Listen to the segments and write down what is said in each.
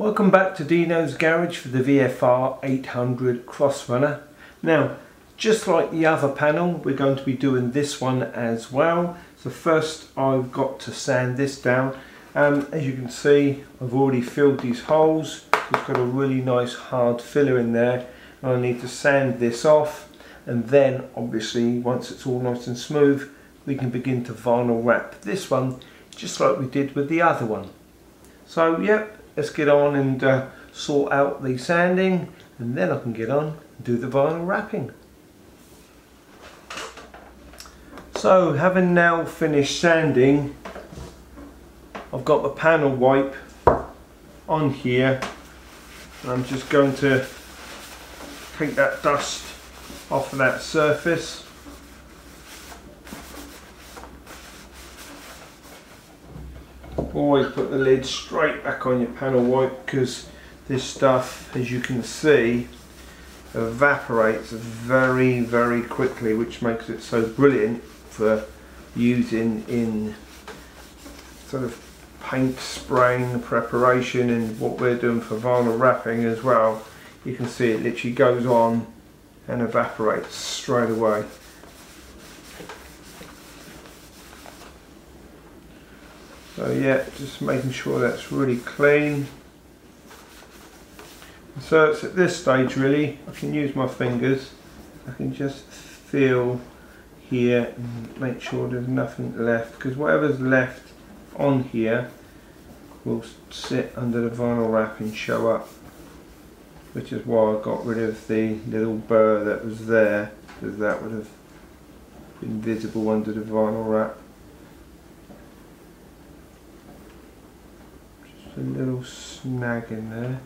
Welcome back to Deano's garage for the VFR800 Crossrunner. Now, just like the other panel, we're going to be doing this one as well. So first I've got to sand this down. As you can see, I've already filled these holes. It's got a really nice hard filler in there. And I need to sand this off, and then obviously once it's all nice and smooth, we can begin to vinyl wrap this one just like we did with the other one. So yep, let's get on and sort out the sanding, and then I can get on and do the vinyl wrapping. So having now finished sanding, I've got the panel wipe on here, and I'm just going to take that dust off of that surface. Always put the lid straight back on your panel wipe, because this stuff, as you can see, evaporates very quickly, which makes it so brilliant for using in sort of paint spraying preparation and what we're doing for vinyl wrapping as well. You can see it literally goes on and evaporates straight away. So yeah, just making sure that's really clean. So it's at this stage really, I can use my fingers. I can just feel here and make sure there's nothing left, because whatever's left on here will sit under the vinyl wrap and show up, which is why I got rid of the little burr that was there, because that would have been visible under the vinyl wrap. A little snag in there.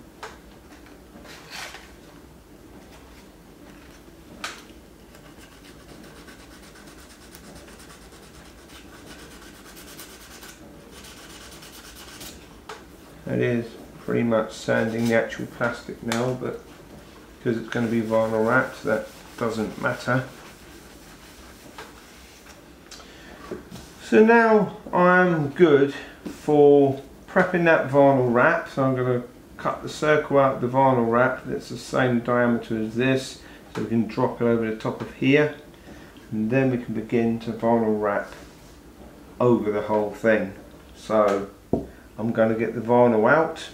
That is pretty much sanding the actual plastic now, but because it's going to be vinyl wrapped, that doesn't matter. So now I'm good for prepping that vinyl wrap. So I'm going to cut the circle out of the vinyl wrap that's the same diameter as this, so we can drop it over the top of here, and then we can begin to vinyl wrap over the whole thing. So I'm going to get the vinyl out,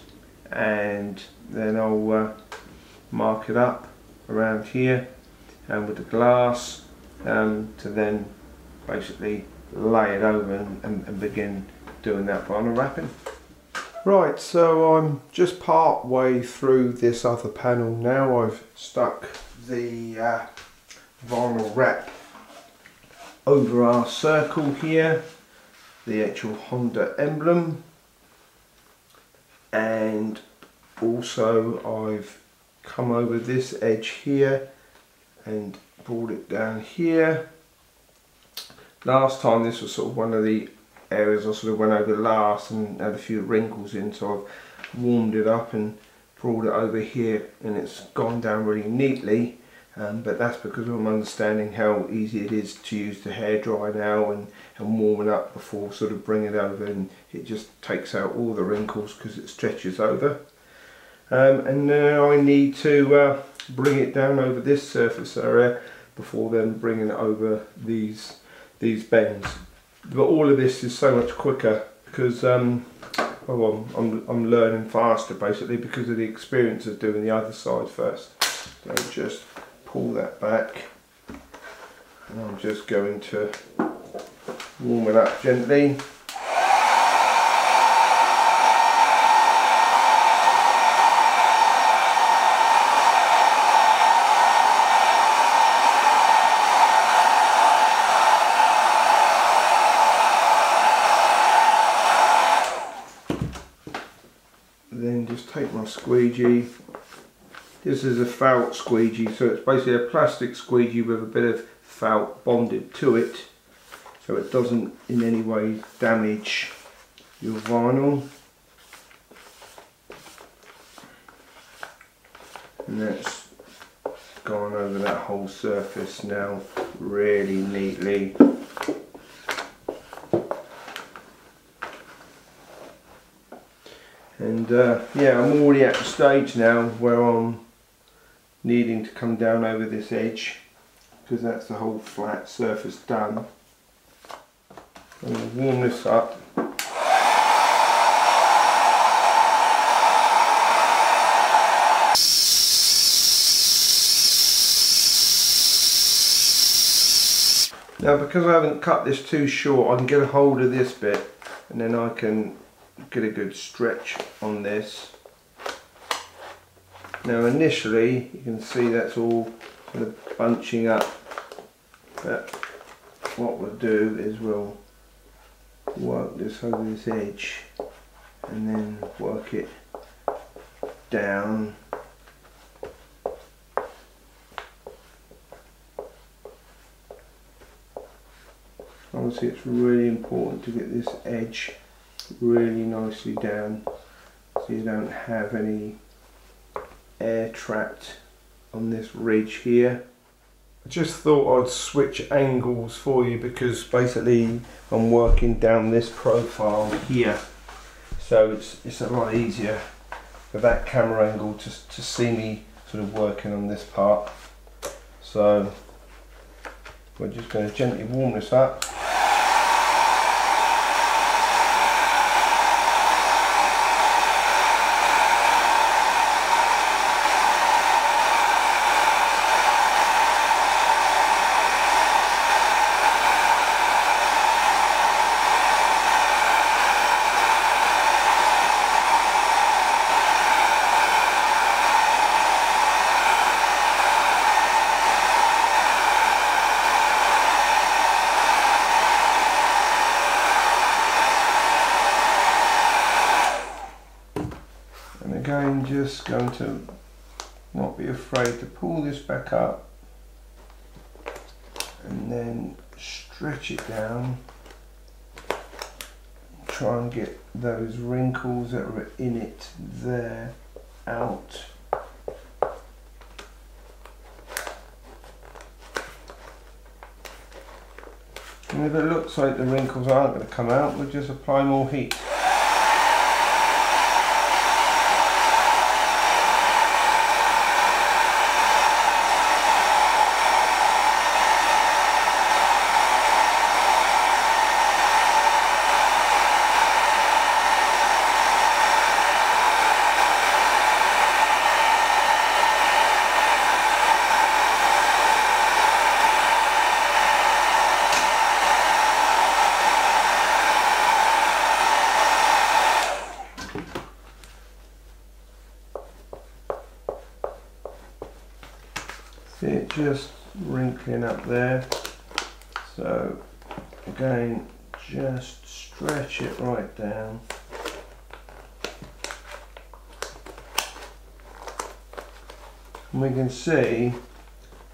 and then I'll mark it up around here and with the glass to then basically lay it over and begin doing that vinyl wrapping. Right, so I'm just part way through this other panel now. I've stuck the vinyl wrap over our circle here, the actual Honda emblem, and also I've come over this edge here and brought it down here. Last time this was sort of one of the areas I sort of went over last and had a few wrinkles in, so I've warmed it up and brought it over here, and it's gone down really neatly, but that's because I'm understanding how easy it is to use the hairdryer now and warm it up before sort of bring it over, and it just takes out all the wrinkles because it stretches over. And now I need to bring it down over this surface area before then bringing it over these bends. But all of this is so much quicker because I'm learning faster basically because of the experience of doing the other side first. So just pull that back, and I'm just going to warm it up gently. Then just take my squeegee. This is a felt squeegee, so it's basically a plastic squeegee with a bit of felt bonded to it, so it doesn't in any way damage your vinyl. And that's gone over that whole surface now really neatly. And yeah, I'm already at the stage now where I'm needing to come down over this edge, because that's the whole flat surface done. I'm going to warm this up. Now, because I haven't cut this too short, I can get a hold of this bit and then I can get a good stretch on this. Now initially you can see that's all sort of bunching up, but what we'll do is we'll work this over this edge and then work it down. Obviously it's really important to get this edge really nicely down so you don't have any air trapped on this ridge here. I just thought I'd switch angles for you because basically I'm working down this profile here, so it's a lot easier with that camera angle to see me sort of working on this part. So we're just going to gently warm this up. Again, just going to not be afraid to pull this back up and then stretch it down. Try and get those wrinkles that are in it there out. And if it looks like the wrinkles aren't going to come out, we'll just apply more heat. See it just wrinkling up there, so again just stretch it right down. And we can see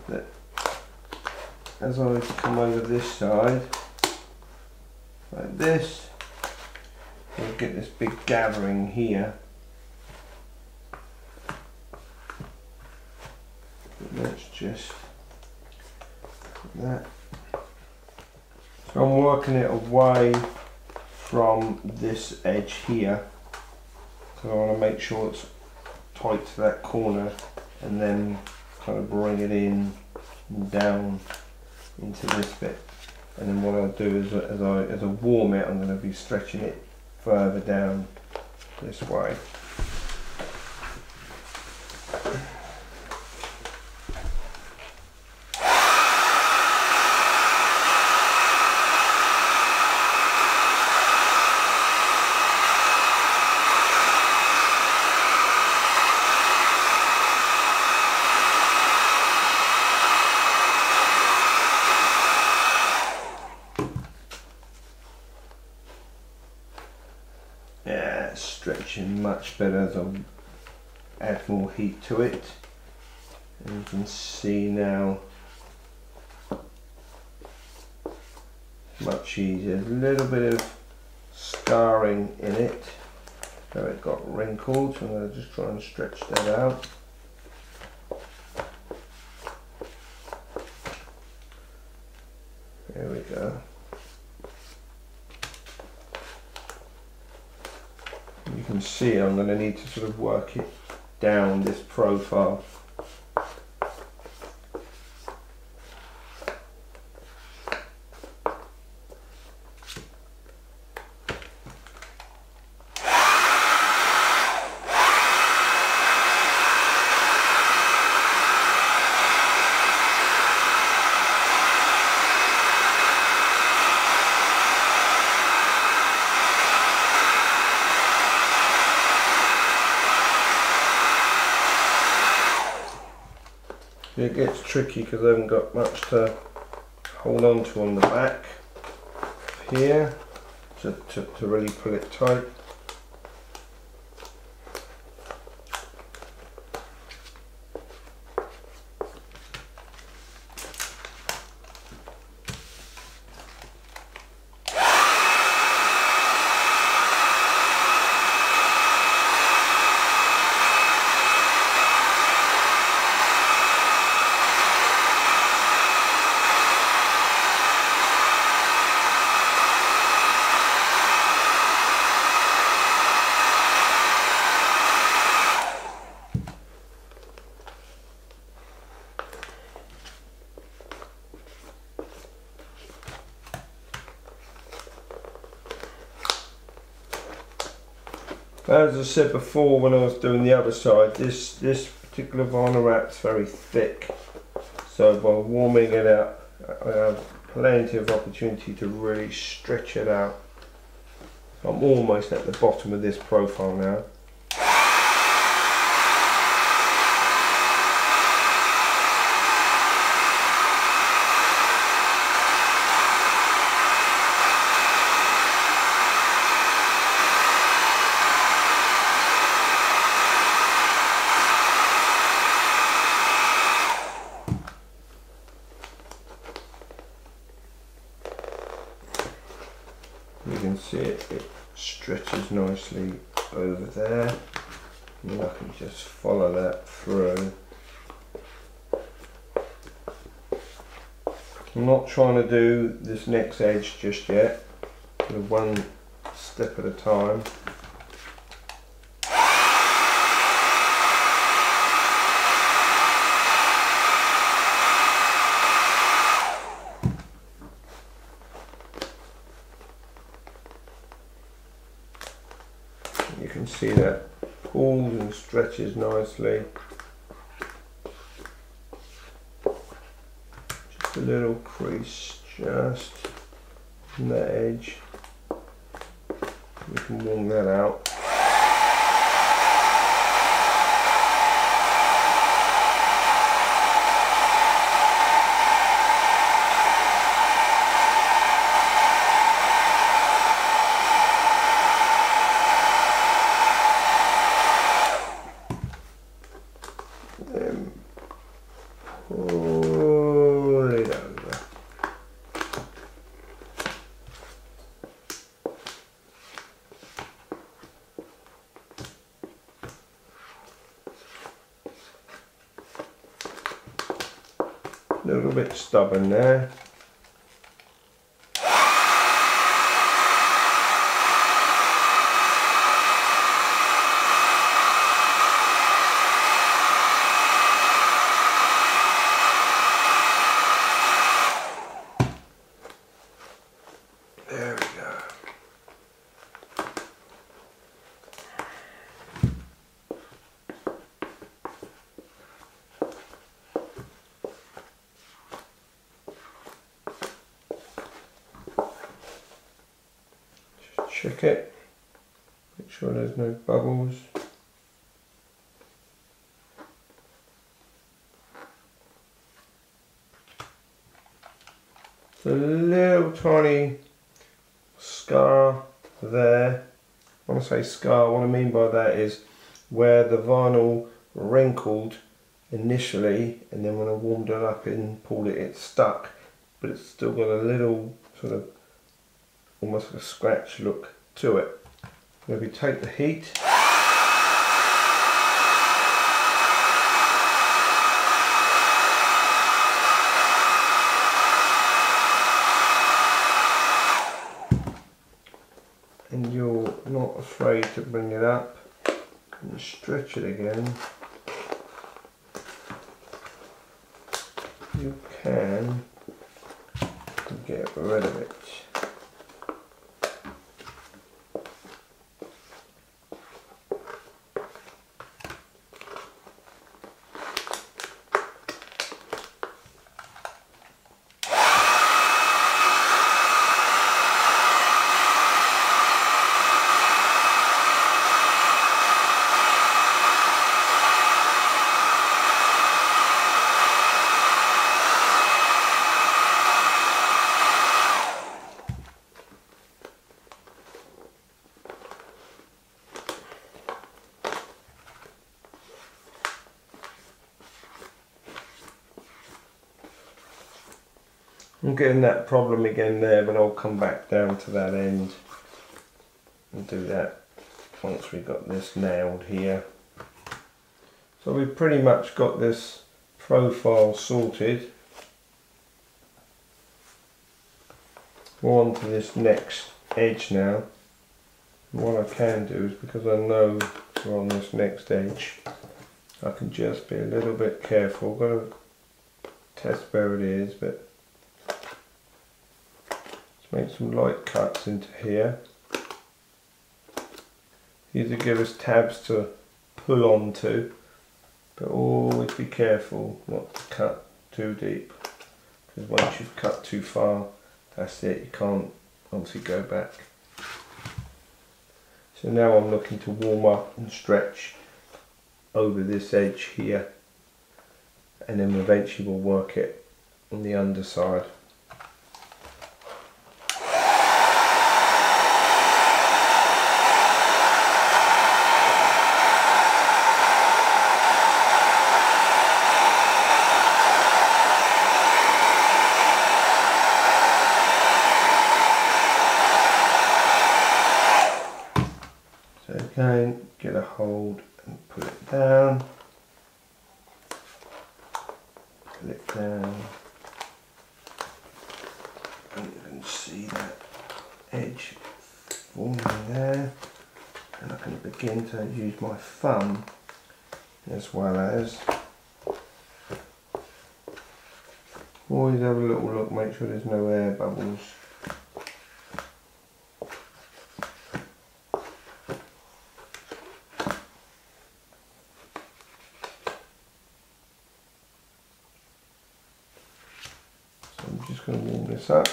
that as I come over this side like this, we'll get this big gathering here. Let's just put that. So I'm working it away from this edge here because I want to make sure it's tight to that corner, and then kind of bring it in and down into this bit. And then what I'll do is as I warm it, I'm going to be stretching it further down this way. Yeah, it's stretching much better as I add more heat to it. And you can see now, much easier. A little bit of scarring in it, so it got wrinkled, so I'm going to just try and stretch that out. There we go. You can see I'm going to need to sort of work it down this profile. It gets tricky because I haven't got much to hold on to on the back here to really pull it tight. As I said before when I was doing the other side, this particular vinyl wrap's very thick, so by warming it up I have plenty of opportunity to really stretch it out. I'm almost at the bottom of this profile now. You can see it stretches nicely over there, and I can just follow that through. I'm not trying to do this next edge just yet, sort of one step at a time. You can see that pulls and stretches nicely. Just a little crease just on the edge. We can warm that out. Pull it over. A little bit stubborn there. There we go. Just check it. Make sure there's no bubbles. It's a little tiny scar there. When I say scar, what I mean by that is where the vinyl wrinkled initially, and then when I warmed it up and pulled it, it stuck, but it's still got a little sort of almost like a scratch look to it. Maybe take the heat. And you're not afraid to bring it up and stretch it again, you can get rid of it. I'm getting that problem again there, but I'll come back down to that end and do that once we've got this nailed here. So we've pretty much got this profile sorted. We're on to this next edge now. And what I can do is, because I know we're on this next edge, I can just be a little bit careful. I've got to test where it is, but make some light cuts into here. These will give us tabs to pull onto, but always be careful not to cut too deep, because once you've cut too far, that's it, you can't obviously go back. So now I'm looking to warm up and stretch over this edge here, and then eventually we'll work it on the underside. Again, get a hold and pull it down, pull it down, and you can see that edge forming there, and I can begin to use my thumb as well as, always have a little look, make sure there's no air bubbles. I'm just going to warm this up.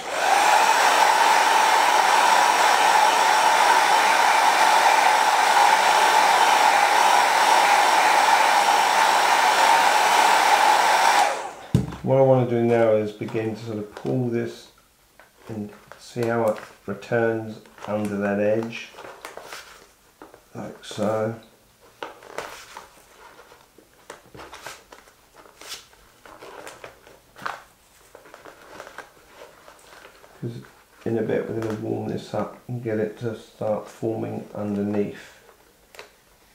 What I want to do now is begin to sort of pull this and see how it returns under that edge, like so. Because in a bit we're going to warm this up and get it to start forming underneath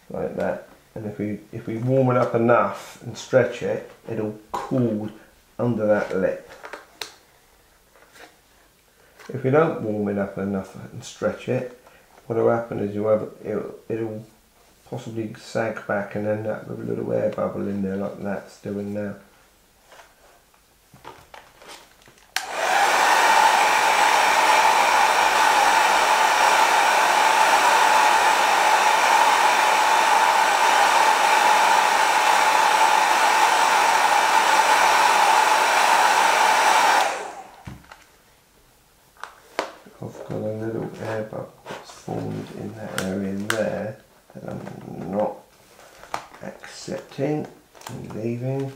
like that, and if we warm it up enough and stretch it, it'll cool under that lip. If you don't warm it up enough and stretch it, what will happen is it'll possibly sag back and end up with a little air bubble in there like that's doing now. I've got a little air bubble that's formed in that area there that I'm not accepting and leaving.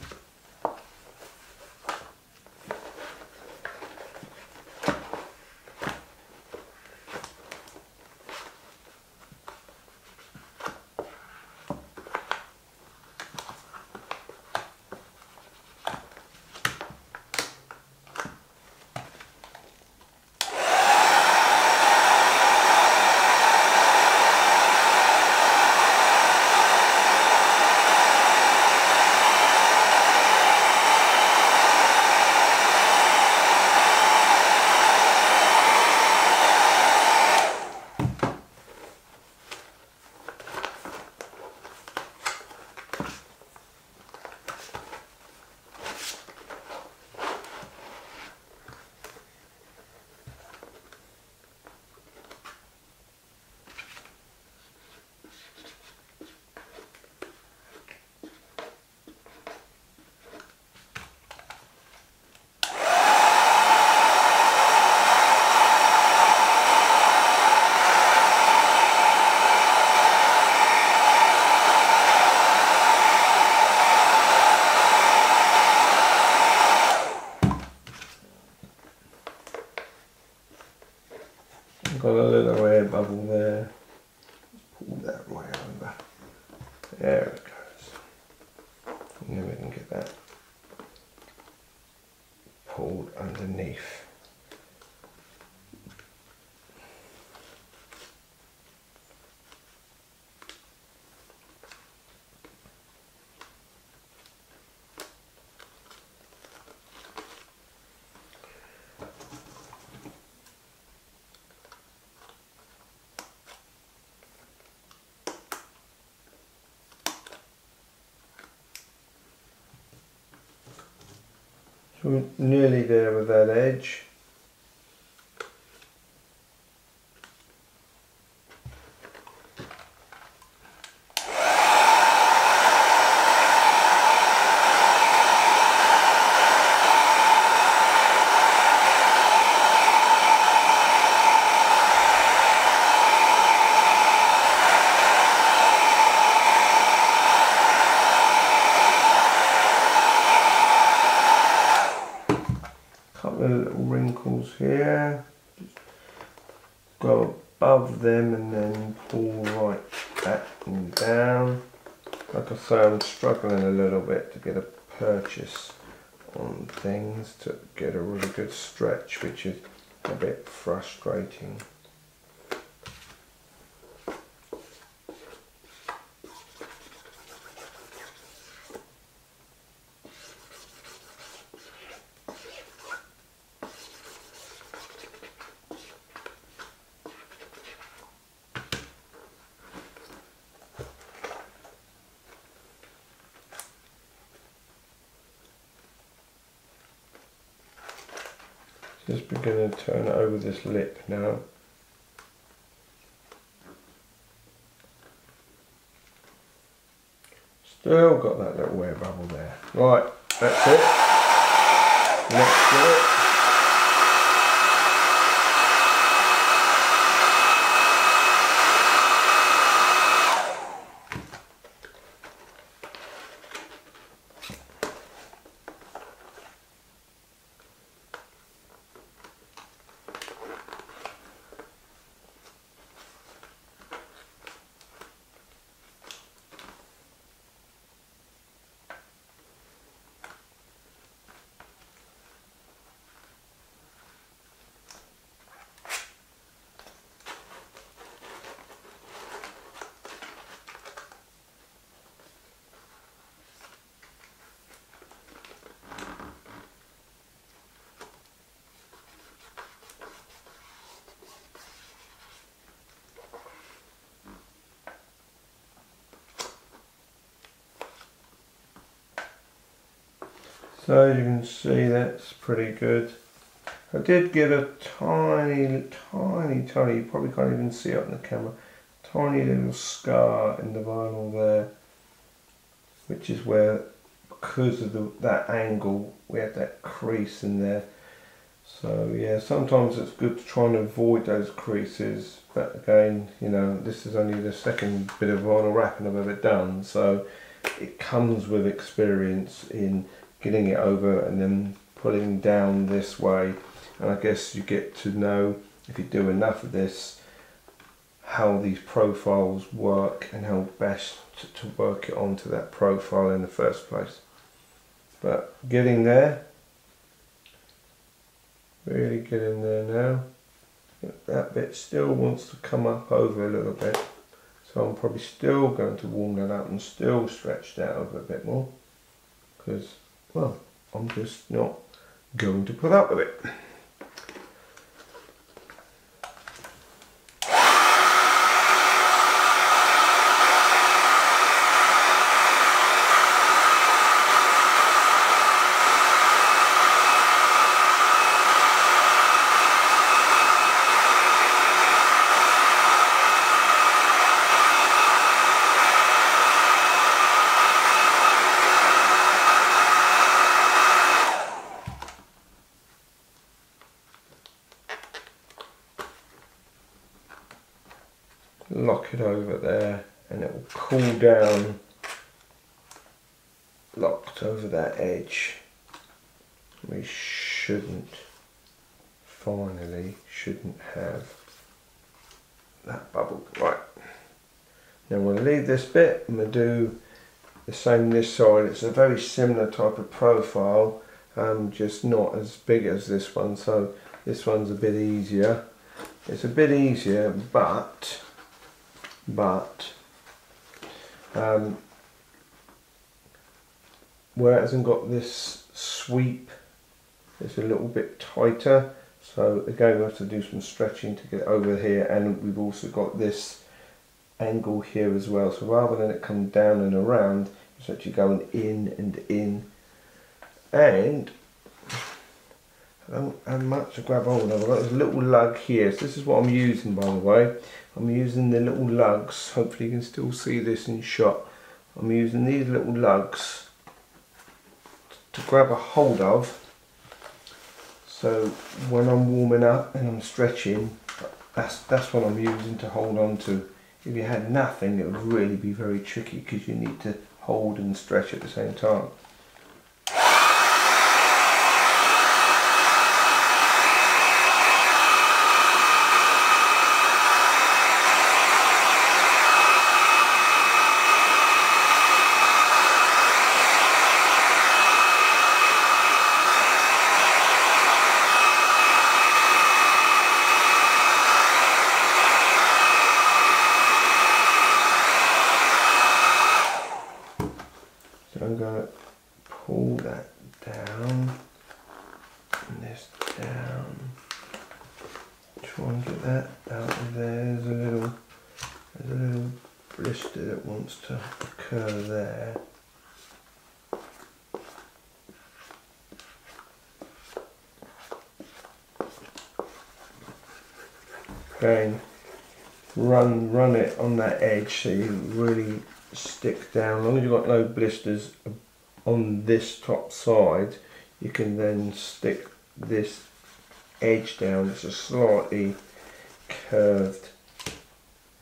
There it goes. And then we can get that pulled underneath. So we're nearly there with that edge. Couple of little wrinkles here, just go above them and then pull right back and down. Like I say, I'm struggling a little bit to get a purchase on things to get a really good stretch, which is a bit frustrating. Just beginning to turn over this lip now. Still got that little air bubble there. Right, that's it. Let's do it. So as you can see, that's pretty good. I did get a tiny, you probably can't even see it on the camera, tiny little scar in the vinyl there, which is where, because of that angle, we had that crease in there. So yeah, sometimes it's good to try and avoid those creases, but again, you know, this is only the second bit of vinyl wrapping I've ever done, so it comes with experience in getting it over and then pulling down this way. And I guess you get to know, if you do enough of this, how these profiles work and how best to work it onto that profile in the first place. But getting there, really getting there now. That bit still wants to come up over a little bit, so I'm probably still going to warm that up and still stretch that over a bit more, because, well, I'm just not going to put up with it. Lock it over there and it will cool down, locked over that edge. We finally shouldn't have that bubble. Right, Now I'm going to leave this bit. I'm going to do the same this side. It's a very similar type of profile, just not as big as this one, so this one's a bit easier. It's a bit easier, but where it hasn't got this sweep, it's a little bit tighter. So again, we have to do some stretching to get over here, and we've also got this angle here as well. So rather than it come down and around, it's actually going in and in. And I don't have much to grab hold of. I've got this little lug here. So this is what I'm using, by the way. I'm using the little lugs. Hopefully you can still see this in shot. I'm using these little lugs to grab a hold of. So when I'm warming up and I'm stretching, that's what I'm using to hold on to. If you had nothing, it would really be very tricky because you need to hold and stretch at the same time. So I'm going to pull that down and this down. Try and get that out of there. There's a little blister that wants to occur there. Again, run it on that edge so you really stick down. As long as you've got no blisters on this top side, you can then stick this edge down. It's a slightly curved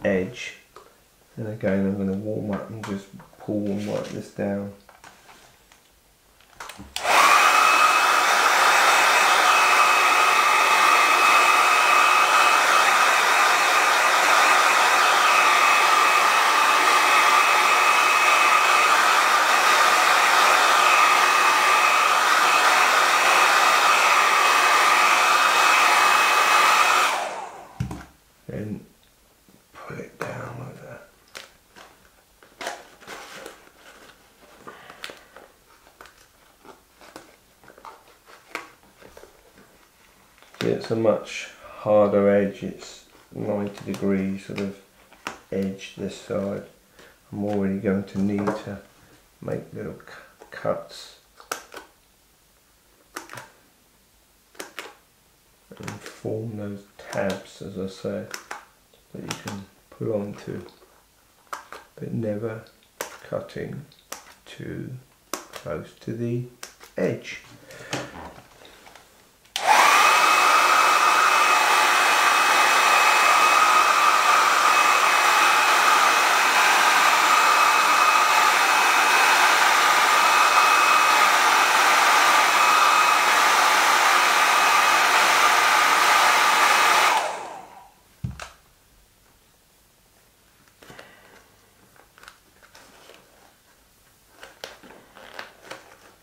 edge, and again I'm going to warm up and just pull and wipe this down. And put it down like that. See, it's a much harder edge. It's 90 degrees sort of edge this side. I'm already going to need to make little cuts and form those tabs, as I say, that you can pull onto, but never cutting too close to the edge.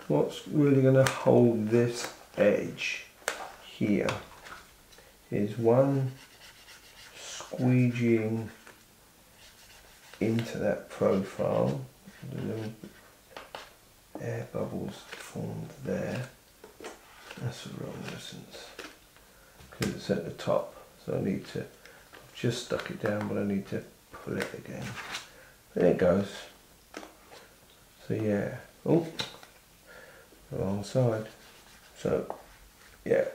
What's really going to hold this edge here is one squeegeeing into that profile. The little air bubbles formed there. That's the wrong distance because it's at the top, so I need to, I've just stuck it down, but I need to pull it again. There it goes. So yeah, oh, the wrong side. So yeah,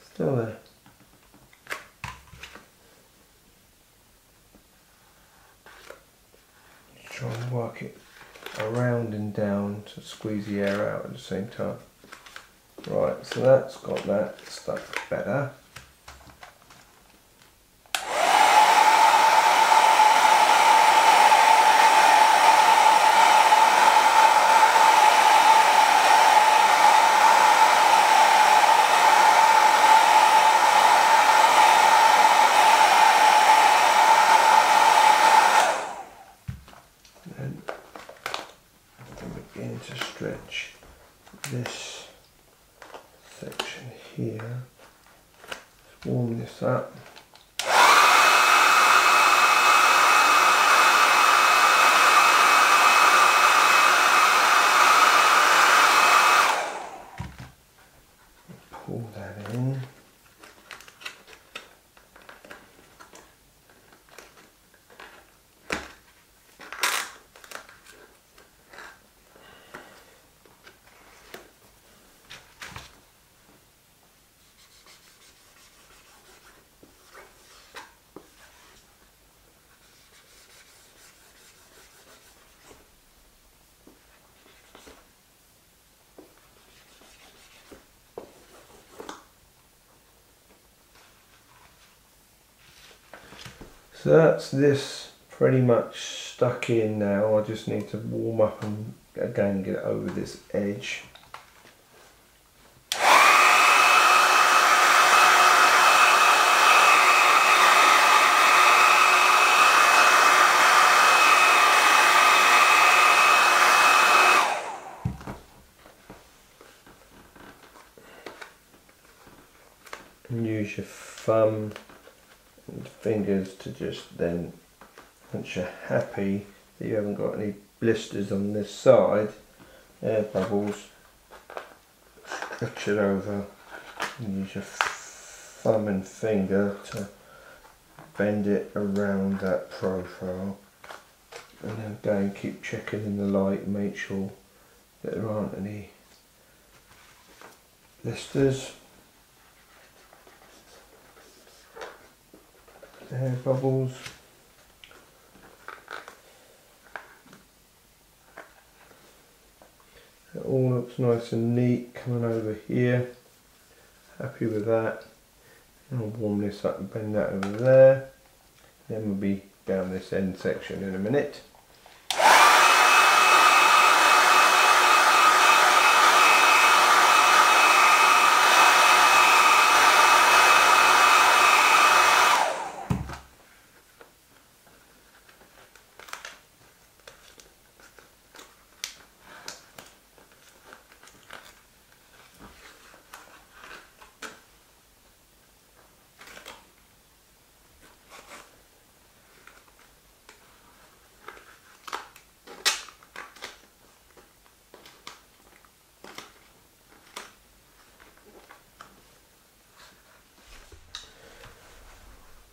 still there. Try and work it around and down to squeeze the air out at the same time. Right, so that's got that stuck better. up. Pull that in. So that's this pretty much stuck in now. I just need to warm up and again get it over this edge. And use your thumb and fingers to just then, once you're happy that you haven't got any blisters on this side, air bubbles, stretch it over and use your thumb and finger to bend it around that profile, and then again keep checking in the light and make sure that there aren't any blisters. Air bubbles. It all looks nice and neat coming over here. Happy with that. And I'll warm this up and bend that over there. Then we'll be down this end section in a minute.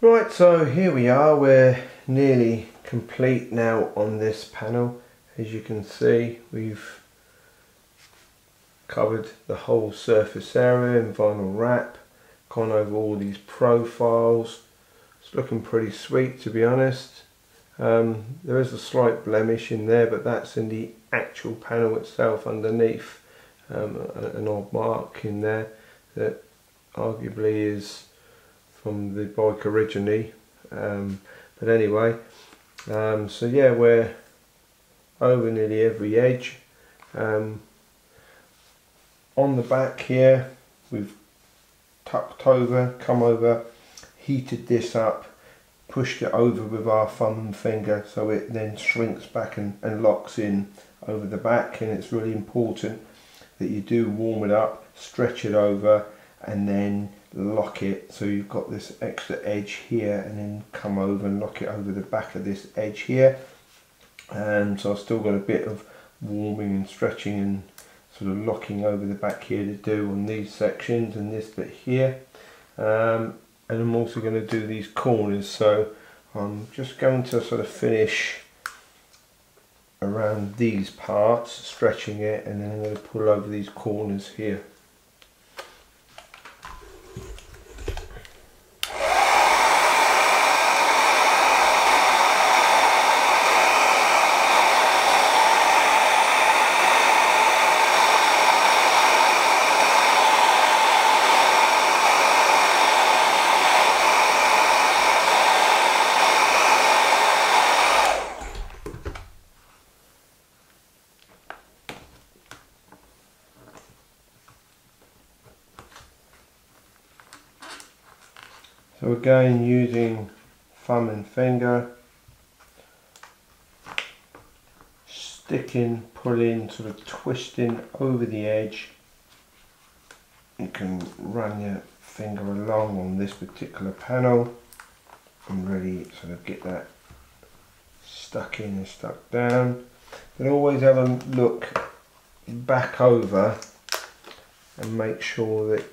Right, so here we are, we're nearly complete now on this panel. As you can see, we've covered the whole surface area in vinyl wrap, gone over all these profiles. It's looking pretty sweet, to be honest. There is a slight blemish in there, but that's in the actual panel itself underneath, an odd mark in there that arguably is from the bike originally, but anyway, so yeah, we're over nearly every edge. On the back here we've tucked over, come over, heated this up, pushed it over with our thumb and finger so it then shrinks back and locks in over the back. And it's really important that you do warm it up, stretch it over and then lock it, so you've got this extra edge here, and then come over and lock it over the back of this edge here. So I've still got a bit of warming and stretching and sort of locking over the back here to do on these sections and this bit here. And I'm also going to do these corners, so I'm just going to sort of finish around these parts, stretching it, and then I'm going to pull over these corners here. So again, using thumb and finger, sticking, pulling, sort of twisting over the edge. You can run your finger along on this particular panel and really sort of get that stuck in and stuck down. But always have a look back over and make sure that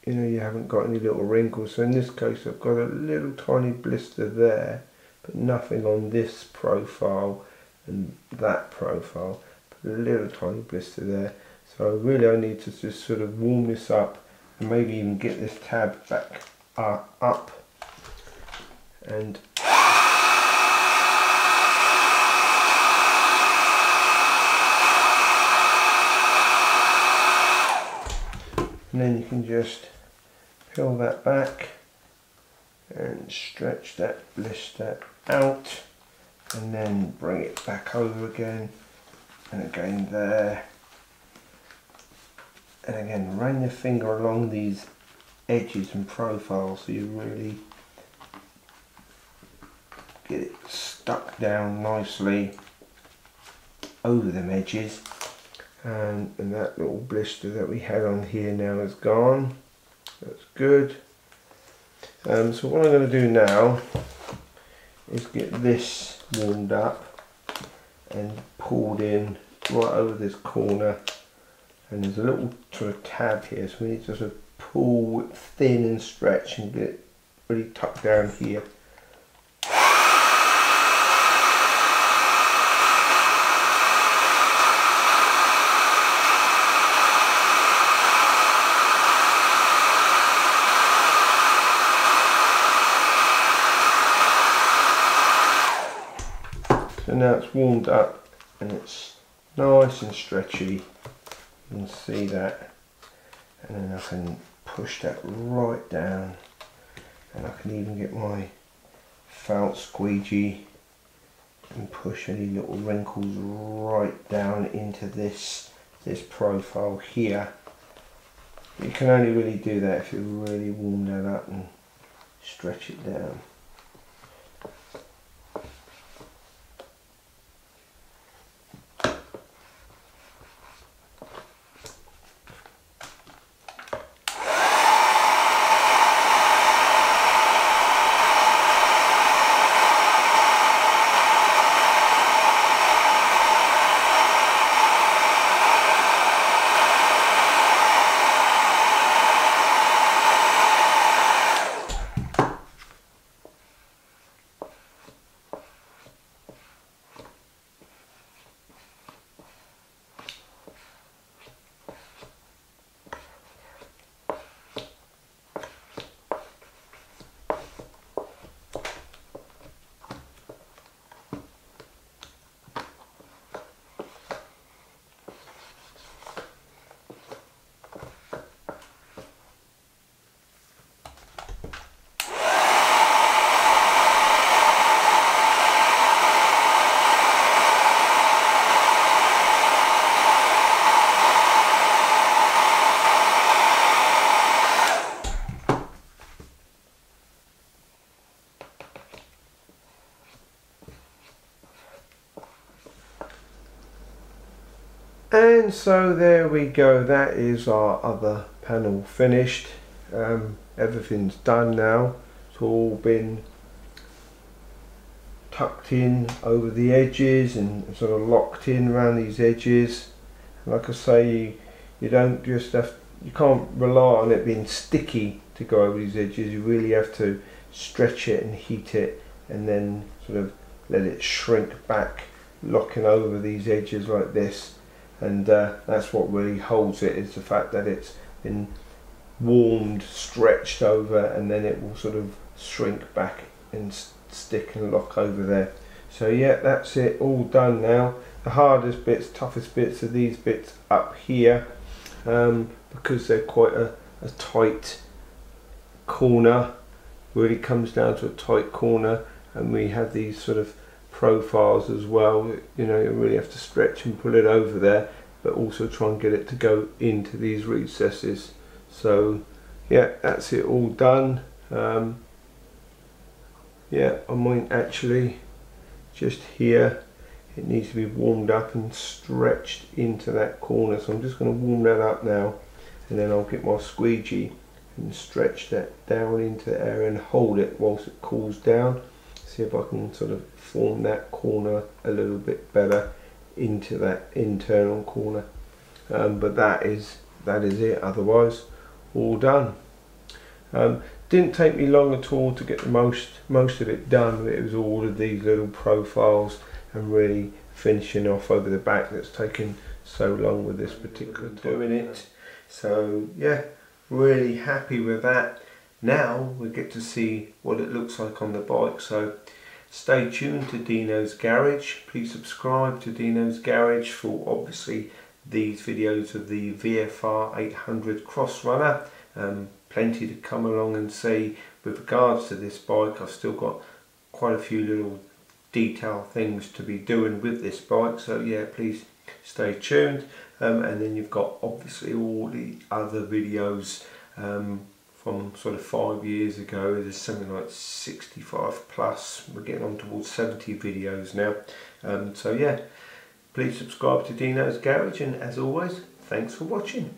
you haven't got any little wrinkles. So in this case I've got a little tiny blister there, but nothing on this profile and that profile, but a little tiny blister there. So really I need to just sort of warm this up and maybe even get this tab back up and then you can just peel that back and stretch that blister out and then bring it back over again and again there, and again run your finger along these edges and profiles so you really get it stuck down nicely over them edges. And that little blister that we had on here now is gone. That's good. So what I'm going to do now is get this warmed up and pulled in right over this corner, and there's a little sort of tab here, so we need to sort of pull it thin and stretch and get it really tucked down here. So now it's warmed up and it's nice and stretchy, you can see that, and then I can push that right down, and I can even get my felt squeegee and push any little wrinkles right down into this profile here. You can only really do that if you really warm that up and stretch it down. And so there we go, that is our other panel finished. Everything's done now, it's all been tucked in over the edges and sort of locked in around these edges. And like I say, you don't just have, you can't rely on it being sticky to go over these edges. You really have to stretch it and heat it and then sort of let it shrink back, locking over these edges like this. And that's what really holds it, is the fact that it's been warmed, stretched over, and then it will sort of shrink back and stick and lock over there. So yeah, that's it, all done now. The hardest bits, toughest bits are these bits up here, because they're quite a tight corner. Really comes down to a tight corner, and we have these sort of profiles as well. You know, you really have to stretch and pull it over there, but also try and get it to go into these recesses. So yeah, that's it, all done. Yeah, I might actually just here, it needs to be warmed up and stretched into that corner, so I'm just going to warm that up now, and then I'll get my squeegee and stretch that down into the area and hold it whilst it cools down. See if I can sort of form that corner a little bit better into that internal corner. But that is it, otherwise all done. Didn't take me long at all to get the most of it done. It was all of these little profiles and really finishing off over the back that's taken so long with this particular doing it. So yeah, really happy with that. Now we get to see what it looks like on the bike. So stay tuned to Deano's Garage. Please subscribe to Deano's Garage for obviously these videos of the VFR800 Crossrunner. Plenty to come along and see with regards to this bike. I've still got quite a few little detail things to be doing with this bike, so yeah, please stay tuned. And then you've got obviously all the other videos from sort of 5 years ago. There's something like 65 plus. We're getting on towards 70 videos now. So yeah, please subscribe to Deano's Garage, and as always, thanks for watching.